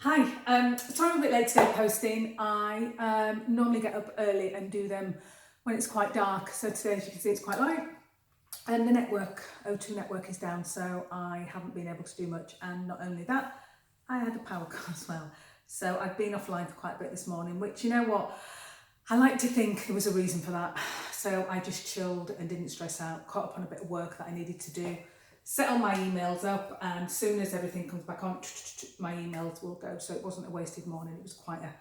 Hi, sorry I'm a bit late today posting. I normally get up early and do them when it's quite dark. So today, as you can see, it's quite light. And the network, O2 network is down, so I haven't been able to do much. And not only that, I had a power cut as well. So I've been offline for quite a bit this morning, which, you know what, I like to think there was a reason for that. So I just chilled and didn't stress out, caught up on a bit of work that I needed to do, set all my emails up, and as soon as everything comes back on, my emails will go. So it wasn't a wasted morning, it was quite a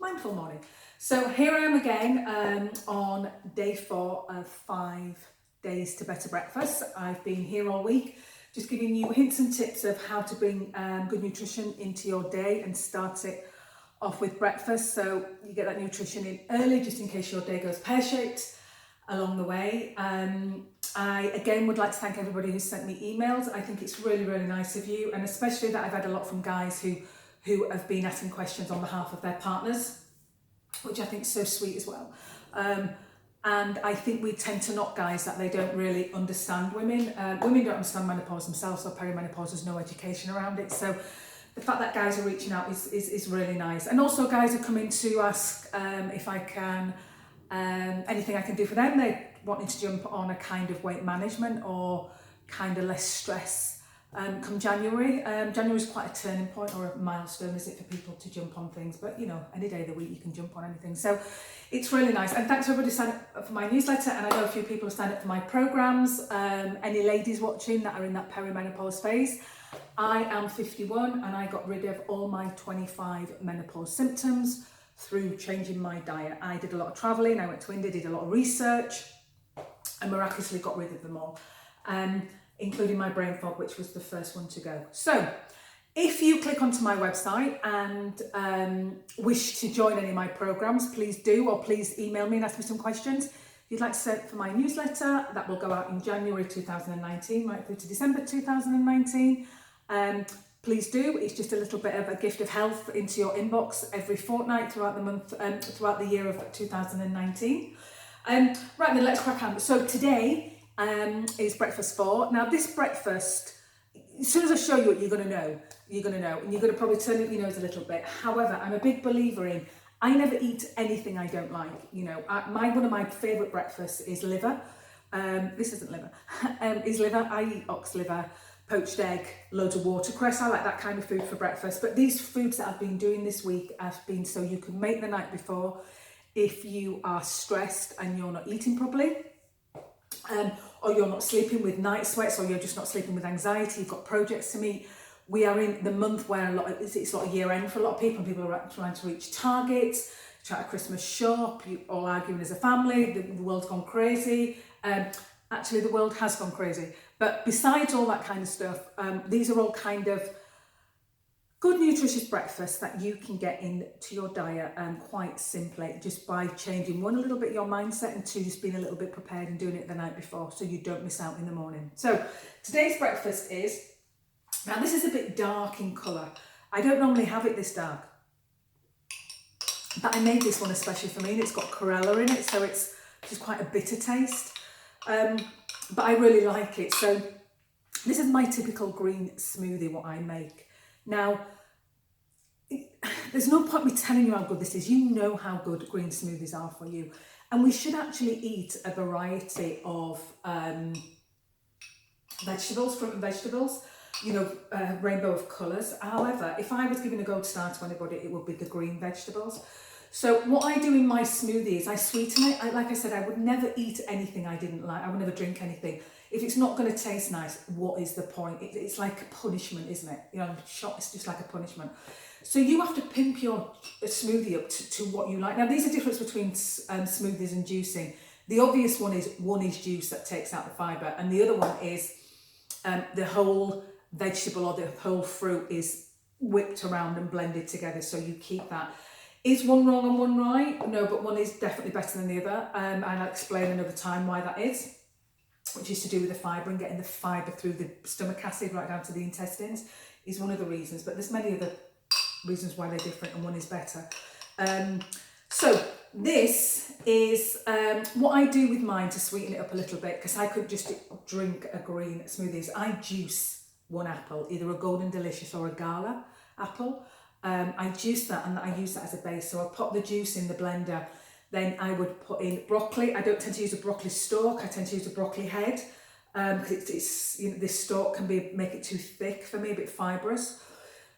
mindful morning. So here I am again on day 4 of 5 days to better breakfast. I've been here all week, just giving you hints and tips of how to bring good nutrition into your day and start it off with breakfast, so you get that nutrition in early, just in case your day goes pear-shaped along the way. I again would like to thank everybody who sent me emails. I think it's really, really nice of you, and especially that I've had a lot from guys who have been asking questions on behalf of their partners, which I think is so sweet as well. And I think we tend to knock guys that they don't really understand women. Women don't understand menopause themselves, or perimenopause, there's no education around it. So the fact that guys are reaching out is really nice. And also guys are coming to ask if I can, anything I can do for them. They're wanting to jump on a kind of weight management or kind of less stress come January. January is quite a turning point or a milestone, is it, for people to jump on things, but you know, any day of the week you can jump on anything. So it's really nice. And thanks to everybody who signed up for my newsletter, and I know a few people have signed up for my programs. Any ladies watching that are in that perimenopause phase, I am 51 and I got rid of all my 25 menopause symptoms through changing my diet. I did a lot of traveling, I went to India, did a lot of research, and miraculously got rid of them all, including my brain fog, which was the first one to go. So if you click onto my website and wish to join any of my programs, please do, or please email me and ask me some questions. If you'd like to sign up for my newsletter, that will go out in January 2019, right through to December 2019. Please do. It's just a little bit of a gift of health into your inbox every fortnight throughout the month, throughout the year of 2019. Right then, let's crack on. So today is breakfast 4. Now this breakfast, as soon as I show you it, you're going to know, and you're going to probably turn up your nose a little bit. However, I'm a big believer in, I never eat anything I don't like. You know, one of my favourite breakfasts is liver. This isn't liver, is liver. I eat ox liver, poached egg, loads of watercress. I like that kind of food for breakfast. But these foods that I've been doing this week have been so you can make the night before if you are stressed and you're not eating properly, or you're not sleeping with night sweats, or you're just not sleeping with anxiety, you've got projects to meet. We are in the month where it's a lot of year end for a lot of people, and people are trying to reach targets, try a Christmas shop, you all arguing as a family, the world's gone crazy. Actually, the world has gone crazy. But besides all that kind of stuff, these are all kind of good nutritious breakfasts that you can get into your diet quite simply, just by changing, one, a little bit your mindset, and 2, just being a little bit prepared and doing it the night before so you don't miss out in the morning. So today's breakfast is, now this is a bit dark in colour. I don't normally have it this dark, but I made this one especially for me, and it's got chlorella in it, so it's just quite a bitter taste. But I really like it. So this is my typical green smoothie, what I make. Now, there's no point me telling you how good this is. You know how good green smoothies are for you. And we should actually eat a variety of vegetables, fruit and vegetables, you know, a rainbow of colours. However, if I was giving a gold star to anybody, it would be the green vegetables. So what I do in my smoothie is I sweeten it. Like I said, I would never eat anything I didn't like. I would never drink anything. If it's not going to taste nice, what is the point? It's like a punishment, isn't it? You know, it's just like a punishment. So you have to pimp your smoothie up to what you like. Now, there's a difference between smoothies and juicing. The obvious one is juice that takes out the fibre, and the other one is the whole vegetable or the whole fruit is whipped around and blended together, so you keep that. Is one wrong and one right? No, but one is definitely better than the other, and I'll explain another time why that is, which is to do with the fibre and getting the fibre through the stomach acid right down to the intestines is one of the reasons, but there's many other reasons why they're different, and one is better. So this is what I do with mine to sweeten it up a little bit, because I could just drink a green smoothie. I juice one apple, either a Golden Delicious or a Gala apple. I juice that and I use that as a base. So I'll pop the juice in the blender. Then I would put in broccoli. I don't tend to use a broccoli stalk. I tend to use a broccoli head because it's this stalk can make it too thick for me, a bit fibrous.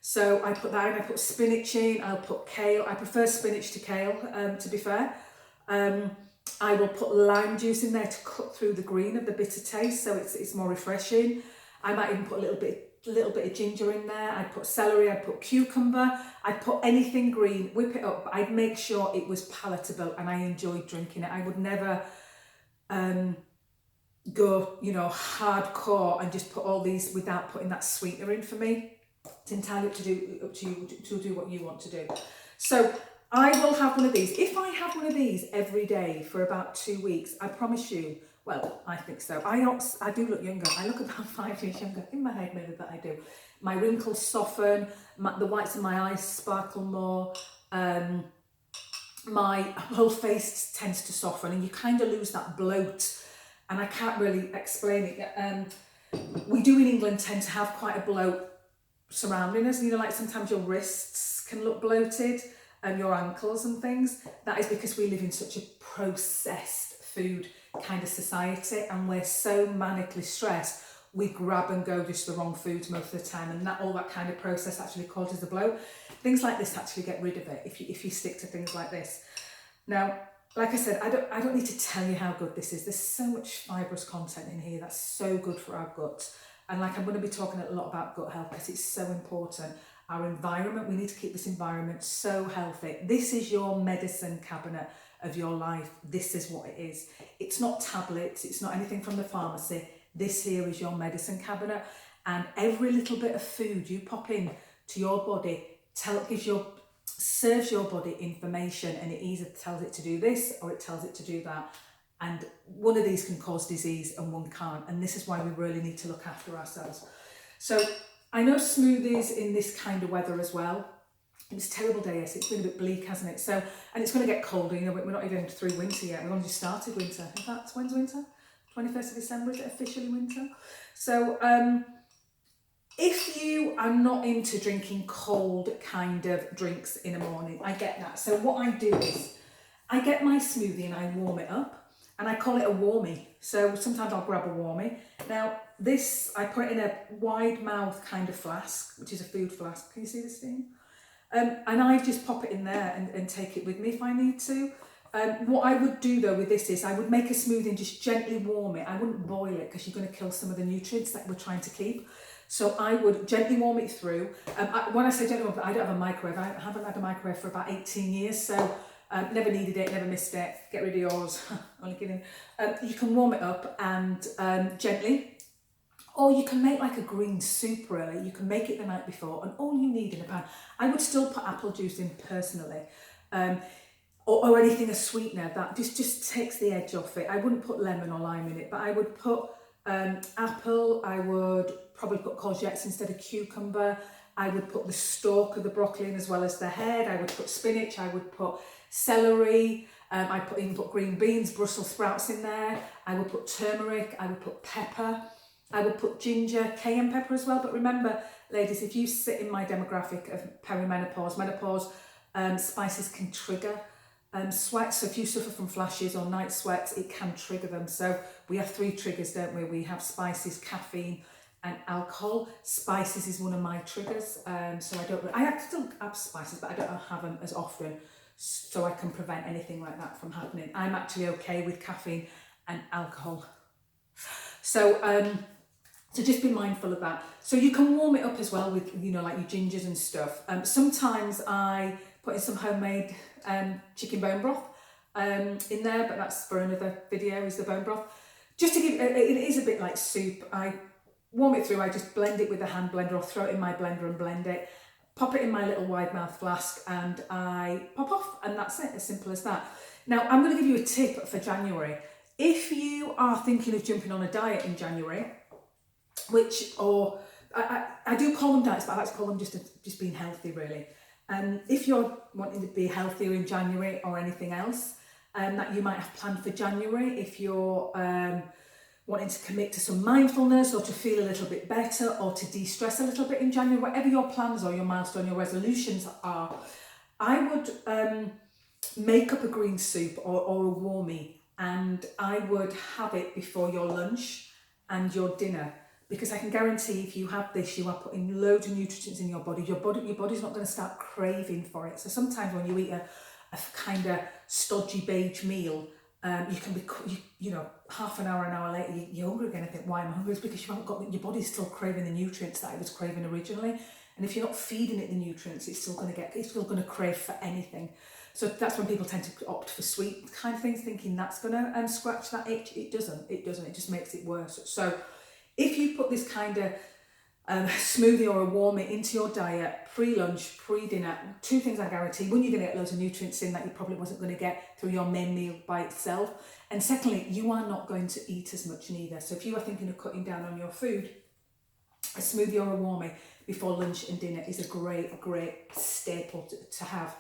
So I put that in. I put spinach in. I'll put kale. I prefer spinach to kale, to be fair. I will put lime juice in there to cut through the green of the bitter taste, so it's more refreshing. I might even put a little bit of ginger in there. I'd put celery, I'd put cucumber, I'd put anything green, whip it up. I'd make sure it was palatable and I enjoyed drinking it. I would never go, hardcore and just put all these without putting that sweetener in for me. It's entirely up to you to do what you want to do. So I will have one of these. If I have one of these every day for about 2 weeks, I promise you, well, I think so. I do look younger. I look about 5 years younger. In my head, maybe that I do. My wrinkles soften. The whites of my eyes sparkle more. My whole face tends to soften, and you kind of lose that bloat. And I can't really explain it. We do in England tend to have quite a bloat surrounding us. Like sometimes your wrists can look bloated and your ankles and things. That is because we live in such a processed food kind of society, and we're so manically stressed, we grab and go just the wrong foods most of the time, and all that kind of process actually causes the bloat. Things like this actually get rid of it if you stick to things like this. Now, like I said, I don't need to tell you how good this is. There's so much fibrous content in here that's so good for our gut. And like I'm going to be talking a lot about gut health because it's so important. Our environment, we need to keep this environment so healthy. This is your medicine cabinet of your life. This is what it is. It's not tablets, it's not anything from the pharmacy. This here is your medicine cabinet, and every little bit of food you pop in to your body serves your body information, and it either tells it to do this or it tells it to do that. And one of these can cause disease and one can't, and this is why we really need to look after ourselves. So I know smoothies in this kind of weather as well. It's a terrible day, yes. It's been a bit bleak, hasn't it? So, and it's going to get colder. We're not even through winter yet. We've only just started winter. In fact, when's winter? 21st of December, is it officially winter? So, if you are not into drinking cold kind of drinks in the morning, I get that. So what I do is I get my smoothie and I warm it up, and I call it a warmie. So sometimes I'll grab a warmie. Now this, I put it in a wide mouth kind of flask, which is a food flask. Can you see this thing? And I just pop it in there and take it with me if I need to. What I would do though with this is I would make a smoothie and just gently warm it. I wouldn't boil it because you're going to kill some of the nutrients that we're trying to keep. So I would gently warm it through. When I say gently warm, I don't have a microwave. I haven't had a microwave for about 18 years. So never needed it, never missed it. Get rid of yours. Only kidding. You can warm it up and gently. Or you can make like a green soup really. You can make it the night before and all you need in a pan. I would still put apple juice in personally. Or anything, a sweetener that just takes the edge off it. I wouldn't put lemon or lime in it, but I would put apple. I would probably put courgettes instead of cucumber. I would put the stalk of the broccoli in as well as the head. I would put spinach. I would put celery. I even put green beans, Brussels sprouts in there. I would put turmeric. I would put pepper. I would put ginger, cayenne pepper as well. But remember, ladies, if you sit in my demographic of perimenopause, menopause, spices can trigger sweats. So if you suffer from flashes or night sweats, it can trigger them. So we have 3 triggers, don't we? We have spices, caffeine, and alcohol. Spices is one of my triggers. So I still have spices, but I don't have them as often. So I can prevent anything like that from happening. I'm actually okay with caffeine and alcohol. So just be mindful of that. So you can warm it up as well with, like your gingers and stuff. Sometimes I put in some homemade chicken bone broth in there, but that's for another video, is the bone broth. Just to give, it is a bit like soup. I warm it through, I just blend it with a hand blender or throw it in my blender and blend it. Pop it in my little wide mouth flask and I pop off, and that's it, as simple as that. Now, I'm going to give you a tip for January. If you are thinking of jumping on a diet in January, I do call them diets, but I like to call them just being healthy, really. If you're wanting to be healthier in January or anything else that you might have planned for January, if you're wanting to commit to some mindfulness or to feel a little bit better or to de-stress a little bit in January, whatever your plans or your milestone, your resolutions are, I would make up a green soup or a warmie, and I would have it before your lunch and your dinner, because I can guarantee if you have this, you are putting loads of nutrients in your body. Your body's not going to start craving for it. So sometimes when you eat a kind of stodgy beige meal, you can be, you know, half an hour later, you're hungry again. I think, why am I hungry? It's because you haven't got, your body's still craving the nutrients that it was craving originally. And if you're not feeding it the nutrients, it's still going to crave for anything. So that's when people tend to opt for sweet kind of things, thinking that's going to scratch that itch. It doesn't. It just makes it worse. So if you put this kind of smoothie or a warmie into your diet, pre-lunch, pre-dinner, two things I guarantee. One, you're going to get loads of nutrients in that you probably wasn't going to get through your main meal by itself. And secondly, you are not going to eat as much neither. So if you are thinking of cutting down on your food, a smoothie or a warmie before lunch and dinner is a great staple to have.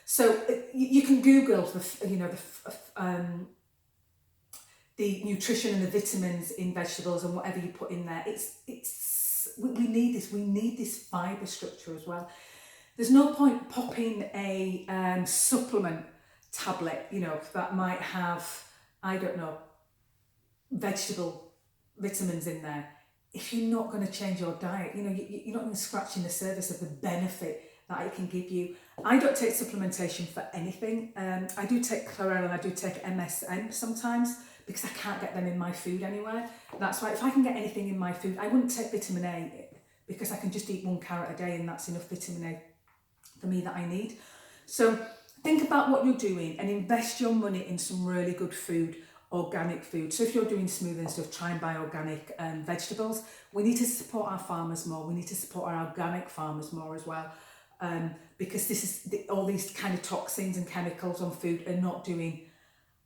So you can Google the nutrition and the vitamins in vegetables and whatever you put in there. We need this. We need this fibre structure as well. There's no point popping a supplement tablet, you know, that might have, I don't know, vegetable vitamins in there, if you're not going to change your diet. You know, you're not going to scratch in the surface of the benefit that it can give you. I don't take supplementation for anything. I do take chlorella and I do take MSM sometimes because I can't get them in my food anywhere. That's why if I can get anything in my food, I wouldn't take vitamin A because I can just eat 1 carrot a day and that's enough vitamin A for me that I need. So think about what you're doing and invest your money in some really good food, organic food. So if you're doing smoothie and stuff, try and buy organic vegetables. We need to support our farmers more. We need to support our organic farmers more as well. Because all these kind of toxins and chemicals on food are not doing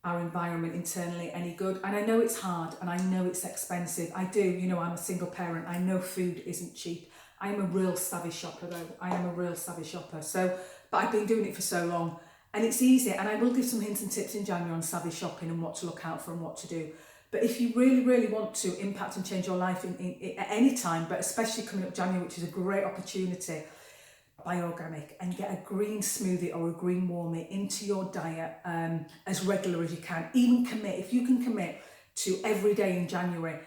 our environment internally any good. And I know it's hard and I know it's expensive. I do, you know, I'm a single parent. I know food isn't cheap. I am a real savvy shopper though. I am a real savvy shopper. So, but I've been doing it for so long and it's easy. And I will give some hints and tips in January on savvy shopping and what to look out for and what to do. But if you really, really want to impact and change your life at any time, but especially coming up January, which is a great opportunity, buy organic and get a green smoothie or a green warmie into your diet as regular as you can. Even commit, if you can commit to every day in January,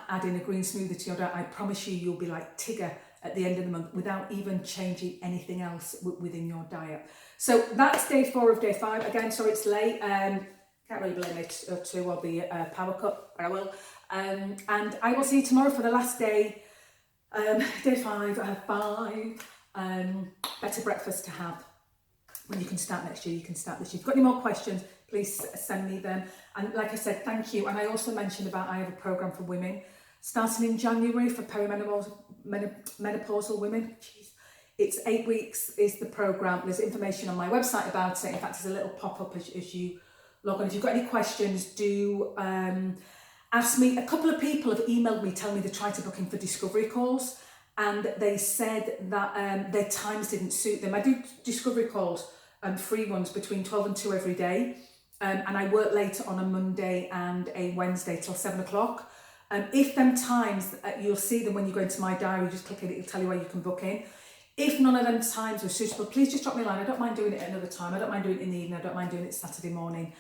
adding a green smoothie to your diet, I promise you, you'll be like Tigger at the end of the month without even changing anything else within your diet. So that's day 4 of day 5. Again, sorry it's late. Can't really blame it to or the power cut, but I will. And I will see you tomorrow for the last day, day 5 of 5. Better breakfast to have. When you can start next year, you can start this year. If you've got any more questions, please send me them. And like I said, thank you. And I also mentioned about I have a programme for women starting in January for menopausal women. Jeez. It's 8 weeks is the programme. There's information on my website about it. In fact, there's a little pop-up as you log on. If you've got any questions, do ask me. A couple of people have emailed me telling me they're trying to book in for discovery calls. And they said that their times didn't suit them. I do discovery calls, free ones between 12 and 2 every day. And I work later on a Monday and a Wednesday till 7 o'clock. If them times, you'll see them when you go into my diary, just click it, it'll tell you where you can book in. If none of them times are suitable, please just drop me a line. I don't mind doing it at another time. I don't mind doing it in the evening. I don't mind doing it Saturday morning.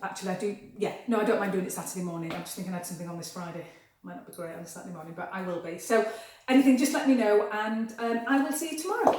Actually, I do, I don't mind doing it Saturday morning. I'm just thinking I had something on this Friday. Might not be great on Saturday morning, but I will be. So anything, just let me know and I will see you tomorrow.